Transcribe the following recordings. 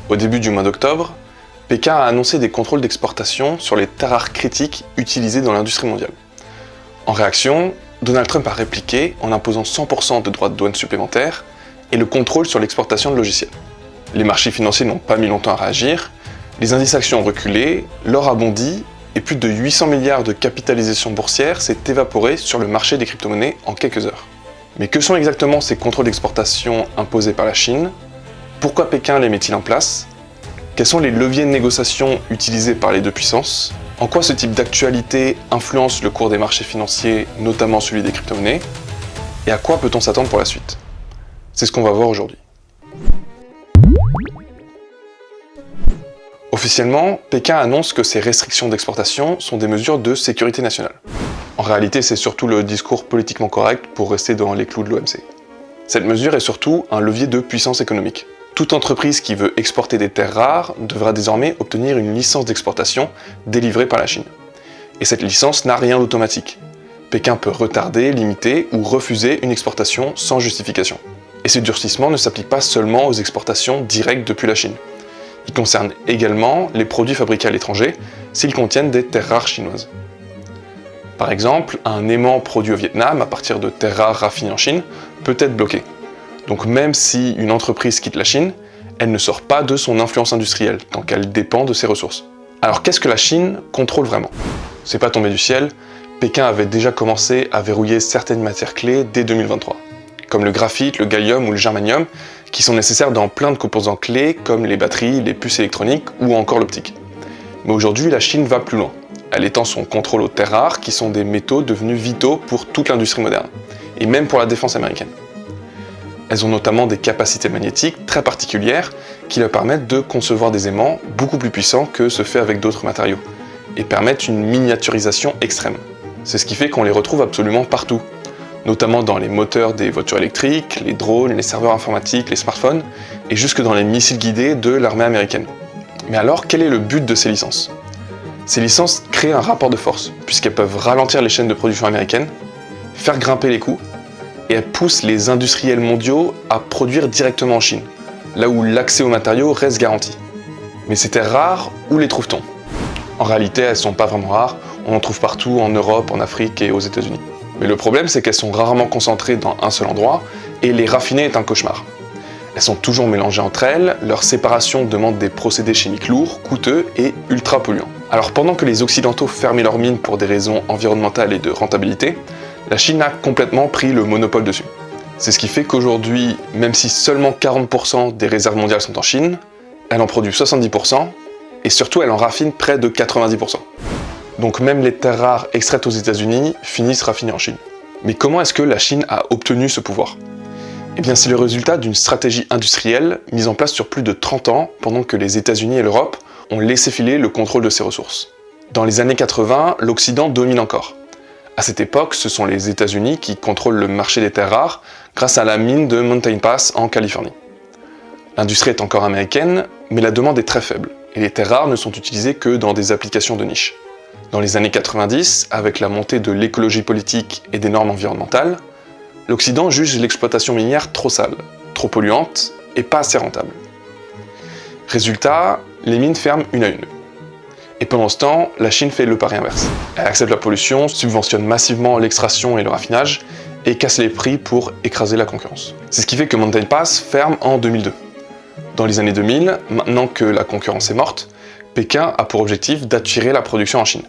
Au début du mois d'octobre, Pékin a annoncé des contrôles d'exportation sur les terres rares critiques utilisées dans l'industrie mondiale. En réaction, Donald Trump a répliqué en imposant 100% de droits de douane supplémentaires et le contrôle sur l'exportation de logiciels. Les marchés financiers n'ont pas mis longtemps à réagir, les indices actions ont reculé, l'or a bondi et plus de 800 milliards de capitalisation boursière s'est évaporé sur le marché des crypto-monnaies en quelques heures. Mais que sont exactement ces contrôles d'exportation imposés par la Chine? Pourquoi Pékin les met-il en place? Quels sont les leviers de négociation utilisés par les deux puissances? En quoi ce type d'actualité influence le cours des marchés financiers, notamment celui des crypto-monnaies? Et à quoi peut-on s'attendre pour la suite? C'est ce qu'on va voir aujourd'hui. Officiellement, Pékin annonce que ces restrictions d'exportation sont des mesures de sécurité nationale. En réalité, c'est surtout le discours politiquement correct pour rester dans les clous de l'OMC. Cette mesure est surtout un levier de puissance économique. Toute entreprise qui veut exporter des terres rares devra désormais obtenir une licence d'exportation délivrée par la Chine. Et cette licence n'a rien d'automatique. Pékin peut retarder, limiter ou refuser une exportation sans justification. Et ce durcissement ne s'applique pas seulement aux exportations directes depuis la Chine. Il concerne également les produits fabriqués à l'étranger s'ils contiennent des terres rares chinoises. Par exemple, un aimant produit au Vietnam à partir de terres rares raffinées en Chine peut être bloqué. Donc même si une entreprise quitte la Chine, elle ne sort pas de son influence industrielle, tant qu'elle dépend de ses ressources. Alors qu'est-ce que la Chine contrôle vraiment? C'est pas tombé du ciel, Pékin avait déjà commencé à verrouiller certaines matières clés dès 2023, comme le graphite, le gallium ou le germanium, qui sont nécessaires dans plein de composants clés comme les batteries, les puces électroniques ou encore l'optique. Mais aujourd'hui, la Chine va plus loin. Elle étend son contrôle aux terres rares, qui sont des métaux devenus vitaux pour toute l'industrie moderne, et même pour la défense américaine. Elles ont notamment des capacités magnétiques très particulières qui leur permettent de concevoir des aimants beaucoup plus puissants que ce fait avec d'autres matériaux, et permettent une miniaturisation extrême. C'est ce qui fait qu'on les retrouve absolument partout, notamment dans les moteurs des voitures électriques, les drones, les serveurs informatiques, les smartphones, et jusque dans les missiles guidés de l'armée américaine. Mais alors, quel est le but de ces licences? Ces licences créent un rapport de force, puisqu'elles peuvent ralentir les chaînes de production américaines, faire grimper les coûts, et elles poussent les industriels mondiaux à produire directement en Chine, là où l'accès aux matériaux reste garanti. Mais ces terres rares, où les trouve-t-on? En réalité, elles ne sont pas vraiment rares, on en trouve partout en Europe, en Afrique et aux États-Unis. Mais le problème, c'est qu'elles sont rarement concentrées dans un seul endroit, et les raffiner est un cauchemar. Elles sont toujours mélangées entre elles, leur séparation demande des procédés chimiques lourds, coûteux et ultra polluants. Alors pendant que les Occidentaux fermaient leurs mines pour des raisons environnementales et de rentabilité, la Chine a complètement pris le monopole dessus. C'est ce qui fait qu'aujourd'hui, même si seulement 40% des réserves mondiales sont en Chine, elle en produit 70%, et surtout elle en raffine près de 90%. Donc même les terres rares extraites aux États-Unis finissent raffinées en Chine. Mais comment est-ce que la Chine a obtenu ce pouvoir? Eh bien c'est le résultat d'une stratégie industrielle mise en place sur plus de 30 ans pendant que les États-Unis et l'Europe ont laissé filer le contrôle de ces ressources. Dans les années 80, l'Occident domine encore. À cette époque, ce sont les États-Unis qui contrôlent le marché des terres rares grâce à la mine de Mountain Pass en Californie. L'industrie est encore américaine, mais la demande est très faible, et les terres rares ne sont utilisées que dans des applications de niche. Dans les années 90, avec la montée de l'écologie politique et des normes environnementales, l'Occident juge l'exploitation minière trop sale, trop polluante et pas assez rentable. Résultat, les mines ferment une à une. Et pendant ce temps, la Chine fait le pari inverse. Elle accepte la pollution, subventionne massivement l'extraction et le raffinage, et casse les prix pour écraser la concurrence. C'est ce qui fait que Mountain Pass ferme en 2002. Dans les années 2000, maintenant que la concurrence est morte, Pékin a pour objectif d'attirer la production en Chine.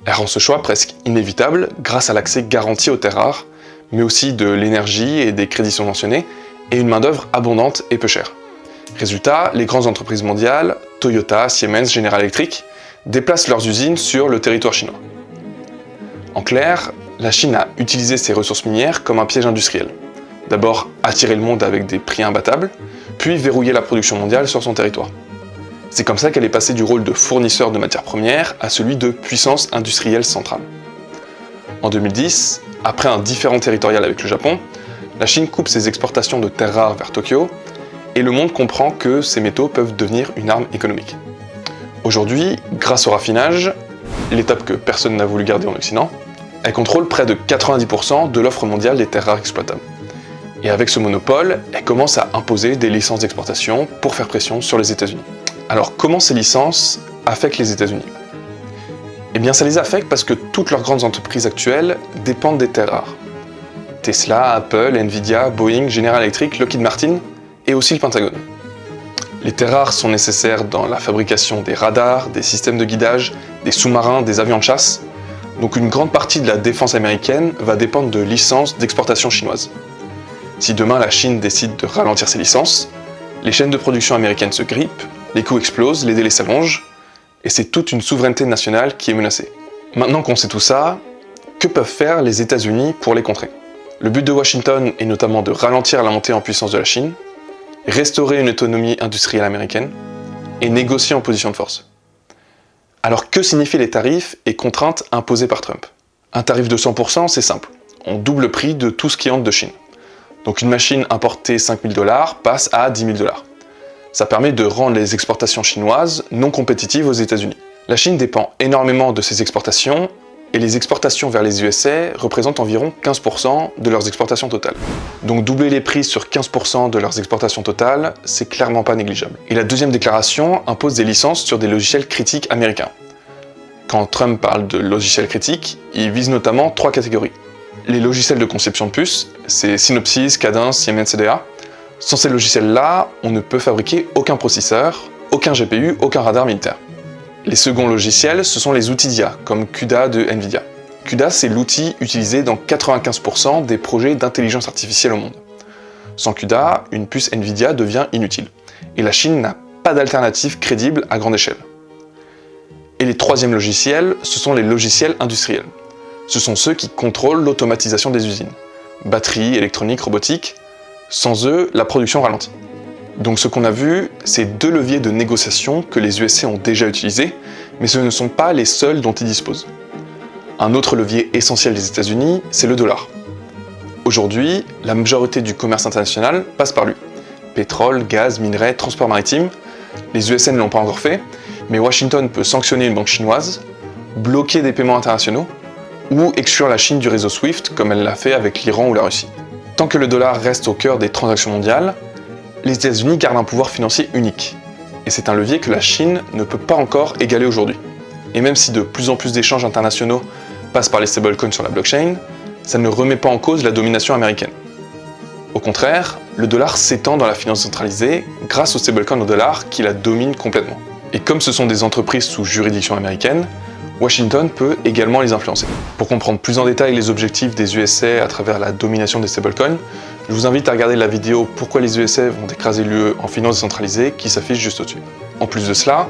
Elle rend ce choix presque inévitable grâce à l'accès garanti aux terres rares, mais aussi de l'énergie et des crédits subventionnés, et une main-d'œuvre abondante et peu chère. Résultat, les grandes entreprises mondiales, Toyota, Siemens, General Electric, déplacent leurs usines sur le territoire chinois. En clair, la Chine a utilisé ses ressources minières comme un piège industriel. D'abord attirer le monde avec des prix imbattables, puis verrouiller la production mondiale sur son territoire. C'est comme ça qu'elle est passée du rôle de fournisseur de matières premières à celui de puissance industrielle centrale. En 2010, après un différend territorial avec le Japon, la Chine coupe ses exportations de terres rares vers Tokyo, et le monde comprend que ces métaux peuvent devenir une arme économique. Aujourd'hui, grâce au raffinage, l'étape que personne n'a voulu garder en Occident, elle contrôle près de 90% de l'offre mondiale des terres rares exploitables. Et avec ce monopole, elle commence à imposer des licences d'exportation pour faire pression sur les États-Unis. Alors comment ces licences affectent les États-Unis? Eh bien ça les affecte parce que toutes leurs grandes entreprises actuelles dépendent des terres rares. Tesla, Apple, Nvidia, Boeing, General Electric, Lockheed Martin et aussi le Pentagone. Les terres rares sont nécessaires dans la fabrication des radars, des systèmes de guidage, des sous-marins, des avions de chasse. Donc une grande partie de la défense américaine va dépendre de licences d'exportation chinoises. Si demain la Chine décide de ralentir ses licences, les chaînes de production américaines se grippent, les coûts explosent, les délais s'allongent, et c'est toute une souveraineté nationale qui est menacée. Maintenant qu'on sait tout ça, que peuvent faire les États-Unis pour les contrer? Le but de Washington est notamment de ralentir la montée en puissance de la Chine, restaurer une autonomie industrielle américaine et négocier en position de force. Alors que signifient les tarifs et contraintes imposées par Trump? Un tarif de 100%, c'est simple. On double le prix de tout ce qui entre de Chine. Donc une machine importée 5 000 $ passe à 10 000 $. Ça permet de rendre les exportations chinoises non compétitives aux États-Unis. La Chine dépend énormément de ses exportations et les exportations vers les USA représentent environ 15% de leurs exportations totales. Donc doubler les prix sur 15% de leurs exportations totales, c'est clairement pas négligeable. Et la deuxième déclaration impose des licences sur des logiciels critiques américains. Quand Trump parle de logiciels critiques, il vise notamment 3 catégories. Les logiciels de conception de puces, c'est Synopsys, Cadence, Siemens CDA. Sans ces logiciels-là, on ne peut fabriquer aucun processeur, aucun GPU, aucun radar militaire. Les seconds logiciels, ce sont les outils d'IA, comme CUDA de Nvidia. CUDA, c'est l'outil utilisé dans 95% des projets d'intelligence artificielle au monde. Sans CUDA, une puce Nvidia devient inutile. Et la Chine n'a pas d'alternative crédible à grande échelle. Et les troisièmes logiciels, ce sont les logiciels industriels. Ce sont ceux qui contrôlent l'automatisation des usines. Batterie, électronique, robotique. Sans eux, la production ralentit. Donc ce qu'on a vu, c'est 2 leviers de négociation que les USA ont déjà utilisés, mais ce ne sont pas les seuls dont ils disposent. Un autre levier essentiel des États-Unis, c'est le dollar. Aujourd'hui, la majorité du commerce international passe par lui. Pétrole, gaz, minerais, transport maritime. Les USA ne l'ont pas encore fait, mais Washington peut sanctionner une banque chinoise, bloquer des paiements internationaux, ou exclure la Chine du réseau SWIFT comme elle l'a fait avec l'Iran ou la Russie. Tant que le dollar reste au cœur des transactions mondiales, les États-Unis gardent un pouvoir financier unique. Et c'est un levier que la Chine ne peut pas encore égaler aujourd'hui. Et même si de plus en plus d'échanges internationaux passent par les stablecoins sur la blockchain, ça ne remet pas en cause la domination américaine. Au contraire, le dollar s'étend dans la finance centralisée grâce aux stablecoins au dollar qui la dominent complètement. Et comme ce sont des entreprises sous juridiction américaine, Washington peut également les influencer. Pour comprendre plus en détail les objectifs des USA à travers la domination des stablecoins, je vous invite à regarder la vidéo « Pourquoi les USA vont écraser l'UE en finance décentralisée » qui s'affiche juste au-dessus. En plus de cela,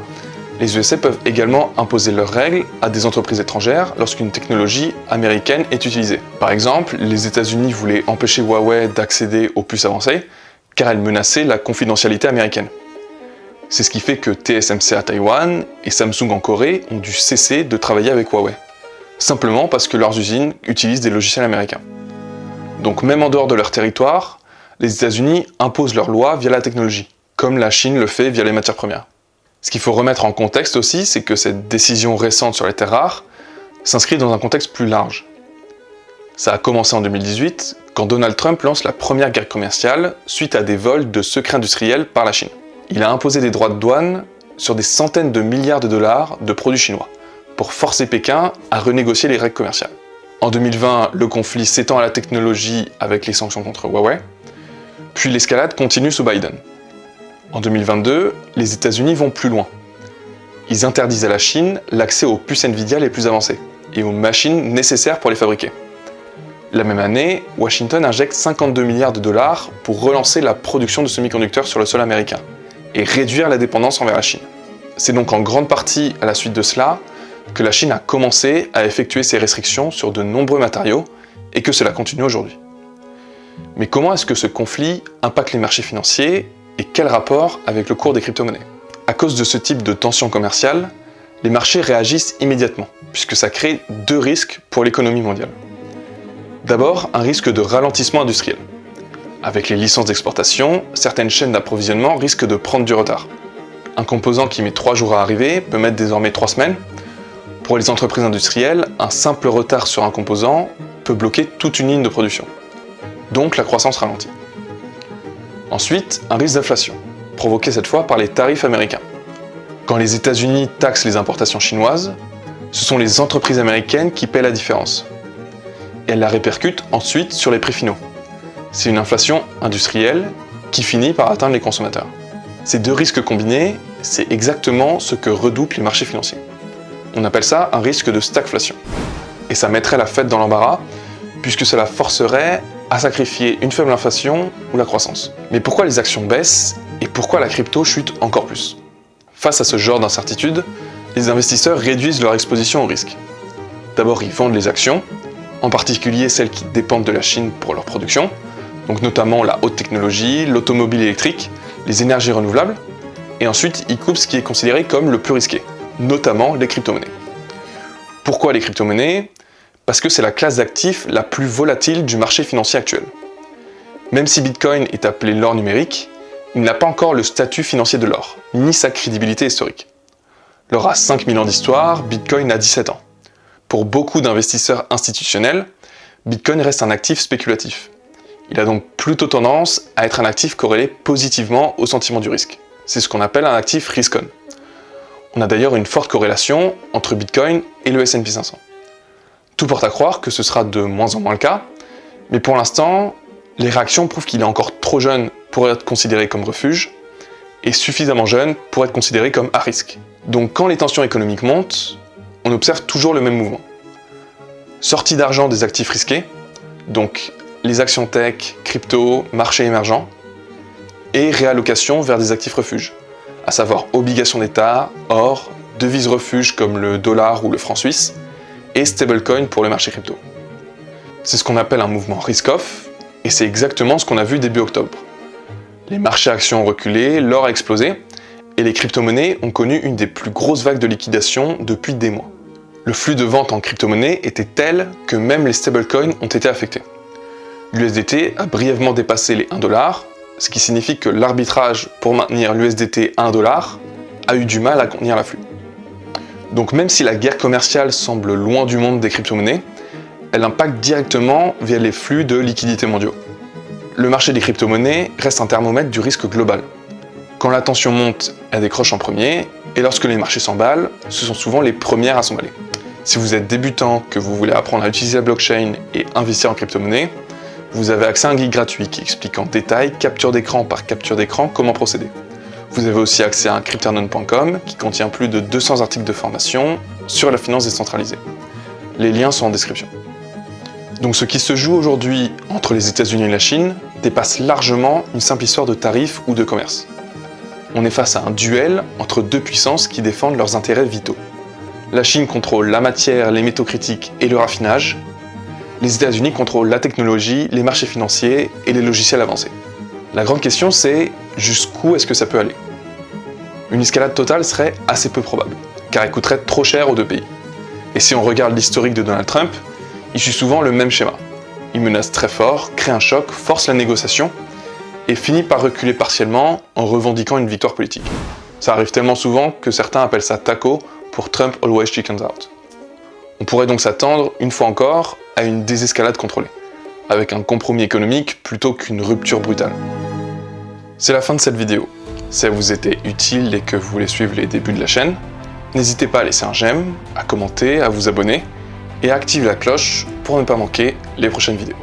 les USA peuvent également imposer leurs règles à des entreprises étrangères lorsqu'une technologie américaine est utilisée. Par exemple, les États-Unis voulaient empêcher Huawei d'accéder aux puces avancées car elles menaçaient la confidentialité américaine. C'est ce qui fait que TSMC à Taïwan et Samsung en Corée ont dû cesser de travailler avec Huawei, simplement parce que leurs usines utilisent des logiciels américains. Donc même en dehors de leur territoire, les États-Unis imposent leurs lois via la technologie, comme la Chine le fait via les matières premières. Ce qu'il faut remettre en contexte aussi, c'est que cette décision récente sur les terres rares s'inscrit dans un contexte plus large. Ça a commencé en 2018, quand Donald Trump lance la première guerre commerciale suite à des vols de secrets industriels par la Chine. Il a imposé des droits de douane sur des centaines de milliards de dollars de produits chinois, pour forcer Pékin à renégocier les règles commerciales. En 2020, le conflit s'étend à la technologie avec les sanctions contre Huawei, puis l'escalade continue sous Biden. En 2022, les États-Unis vont plus loin. Ils interdisent à la Chine l'accès aux puces Nvidia les plus avancées et aux machines nécessaires pour les fabriquer. La même année, Washington injecte 52 milliards de dollars pour relancer la production de semi-conducteurs sur le sol américain et réduire la dépendance envers la Chine. C'est donc en grande partie à la suite de cela que la Chine a commencé à effectuer ces restrictions sur de nombreux matériaux et que cela continue aujourd'hui. Mais comment est-ce que ce conflit impacte les marchés financiers et quel rapport avec le cours des crypto-monnaies? À cause de ce type de tension commerciale, les marchés réagissent immédiatement, puisque ça crée 2 risques pour l'économie mondiale. D'abord, un risque de ralentissement industriel. Avec les licences d'exportation, certaines chaînes d'approvisionnement risquent de prendre du retard. Un composant qui met 3 jours à arriver peut mettre désormais 3 semaines. Pour les entreprises industrielles, un simple retard sur un composant peut bloquer toute une ligne de production. donc la croissance ralentit. Ensuite, un risque d'inflation, provoqué cette fois par les tarifs américains. Quand les États-Unis taxent les importations chinoises, ce sont les entreprises américaines qui paient la différence. Et elles la répercutent ensuite sur les prix finaux. C'est une inflation industrielle qui finit par atteindre les consommateurs. Ces deux risques combinés, c'est exactement ce que redoutent les marchés financiers. On appelle ça un risque de stagflation. Et ça mettrait la Fed dans l'embarras, puisque cela forcerait à sacrifier une faible inflation ou la croissance. Mais pourquoi les actions baissent et pourquoi la crypto chute encore plus? Face à ce genre d'incertitude, les investisseurs réduisent leur exposition au risque. D'abord, ils vendent les actions, en particulier celles qui dépendent de la Chine pour leur production, donc notamment la haute technologie, l'automobile électrique, les énergies renouvelables, et ensuite ils coupent ce qui est considéré comme le plus risqué, notamment les crypto-monnaies. Pourquoi les crypto-monnaies? Parce que c'est la classe d'actifs la plus volatile du marché financier actuel. Même si Bitcoin est appelé l'or numérique, il n'a pas encore le statut financier de l'or, ni sa crédibilité historique. L'or a 5000 ans d'histoire, Bitcoin a 17 ans. Pour beaucoup d'investisseurs institutionnels, Bitcoin reste un actif spéculatif. Il a donc plutôt tendance à être un actif corrélé positivement au sentiment du risque. C'est ce qu'on appelle un actif risk-on. On a d'ailleurs une forte corrélation entre Bitcoin et le S&P 500. Tout porte à croire que ce sera de moins en moins le cas, mais pour l'instant, les réactions prouvent qu'il est encore trop jeune pour être considéré comme refuge, et suffisamment jeune pour être considéré comme à risque. Donc quand les tensions économiques montent, on observe toujours le même mouvement. Sortie d'argent des actifs risqués, donc les actions tech, crypto, marchés émergents, et réallocation vers des actifs refuges, à savoir obligations d'État, or, devises refuges comme le dollar ou le franc suisse, et stablecoin pour le marché crypto. C'est ce qu'on appelle un mouvement risk-off, et c'est exactement ce qu'on a vu début octobre. Les marchés actions ont reculé, l'or a explosé, et les crypto-monnaies ont connu une des plus grosses vagues de liquidation depuis des mois. Le flux de vente en crypto-monnaies était tel que même les stablecoins ont été affectés. L'USDT a brièvement dépassé les 1$, ce qui signifie que l'arbitrage pour maintenir l'USDT à 1$ a eu du mal à contenir l'afflux. Donc même si la guerre commerciale semble loin du monde des crypto-monnaies, elle impacte directement via les flux de liquidités mondiaux. Le marché des crypto-monnaies reste un thermomètre du risque global. Quand la tension monte, elle décroche en premier, et lorsque les marchés s'emballent, ce sont souvent les premières à s'emballer. Si vous êtes débutant, que vous voulez apprendre à utiliser la blockchain et investir en crypto-monnaie, vous avez accès à un guide gratuit qui explique en détail, capture d'écran par capture d'écran, comment procéder. Vous avez aussi accès à un crypternon.com qui contient plus de 200 articles de formation sur la finance décentralisée. Les liens sont en description. Donc ce qui se joue aujourd'hui entre les États-Unis et la Chine dépasse largement une simple histoire de tarifs ou de commerce. On est face à un duel entre deux puissances qui défendent leurs intérêts vitaux. La Chine contrôle la matière, les métaux critiques et le raffinage. Les États-Unis contrôlent la technologie, les marchés financiers et les logiciels avancés. La grande question c'est jusqu'où est-ce que ça peut aller? Une escalade totale serait assez peu probable, car elle coûterait trop cher aux deux pays. Et si on regarde l'historique de Donald Trump, il suit souvent le même schéma. Il menace très fort, crée un choc, force la négociation, et finit par reculer partiellement en revendiquant une victoire politique. Ça arrive tellement souvent que certains appellent ça TACO pour Trump Always Chickens Out. On pourrait donc s'attendre, une fois encore, à une désescalade contrôlée, avec un compromis économique plutôt qu'une rupture brutale. C'est la fin de cette vidéo. Si elle vous était utile et que vous voulez suivre les débuts de la chaîne, n'hésitez pas à laisser un j'aime, à commenter, à vous abonner et à activer la cloche pour ne pas manquer les prochaines vidéos.